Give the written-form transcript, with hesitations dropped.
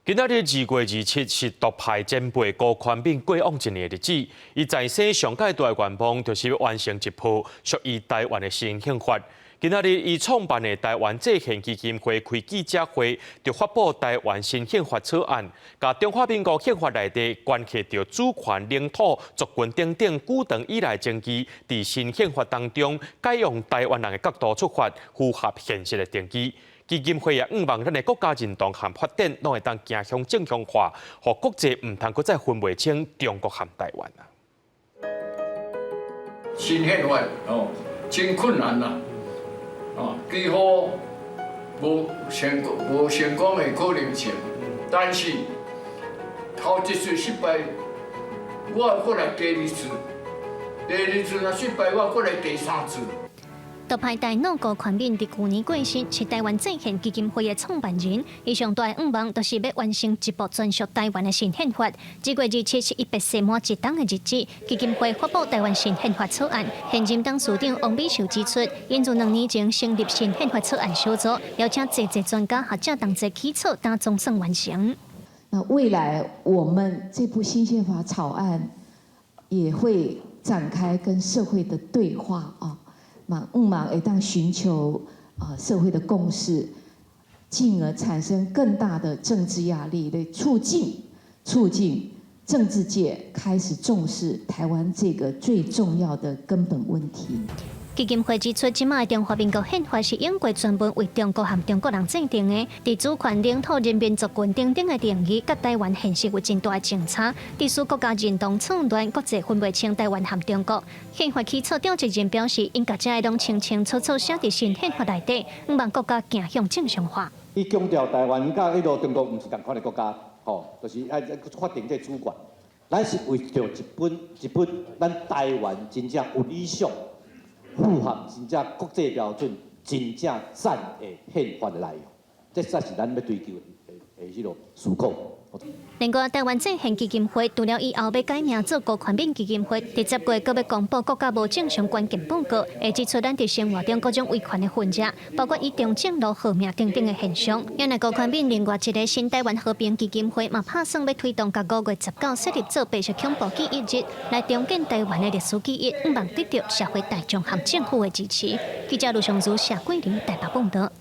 今仔日2月27是独派前辈高宽敏过往一年的日子。伊在生上届大的愿望，就是要完成一部属于台湾的新宪法。今仔日，伊创办的台湾制宪基金会开记者会，就发布台湾新宪法草案，甲中华民国宪法内底关系到主权、领土、族群等等久长以来争议，伫新宪法当中改用台湾人的角度出发，符合现实的定义。基金会也希望咱的国家认同和发展，拢会当走向正向化，互国际唔通搁再分袂清中国和台湾啊。新宪法真困难啦，几乎无成功的可能性。但是头一次失败，我过来第二次，第二次若失败，我过来第三次。独派大脑高宽敏伫去年过身，是台湾制宪基金会的创办人。伊上大愿望，就是要完成一部专属台湾的新宪法。2月27是伊白逝满一档的日子，基金会发布台湾新宪法草案。现任董事长王美秀指出，因自2年前成立新宪法草案小组，邀请侪专家学者同齐起草，但总算完成。那未来我们这部新宪法草案也会展开跟社会的对话啊。希望会当寻求社会的共识，进而产生更大的政治压力，来促进政治界开始重视台湾这个最重要的根本问题。基金会指出，即卖中华民国宪法是英国专门为中国和中国人制定的，伫主权、领土、人民、族群等等的定义，甲台湾现实有真大的前差，致使国家认同错乱，国际分袂清台湾和中国。宪法起草召集人表示，应甲这拢清清楚楚写伫新宪法内底，希望国家走向正常化。伊强调台湾甲迄个中国毋是同款的国家，就是爱法定这主权，咱是为着一本咱台湾真正有理想。符合真正国际标准、真正赞的宪法的内容，这才是咱要追求的迄个思考。另外，台湾制宪基金会除了以后要改名做高宽敏基金会，伫10月阁要公布国家无正常关键报告，会指出咱伫生活中各种维权的分野，包括以中正路号命等等的现象。原来高宽敏另外一个新台湾和平基金会嘛，打算要推动甲5月19设立做白色恐怖记忆日，来重建台湾的历史记忆，希望得到社会大众和政府的支持。记者卢尚如、谢桂玲台北报道。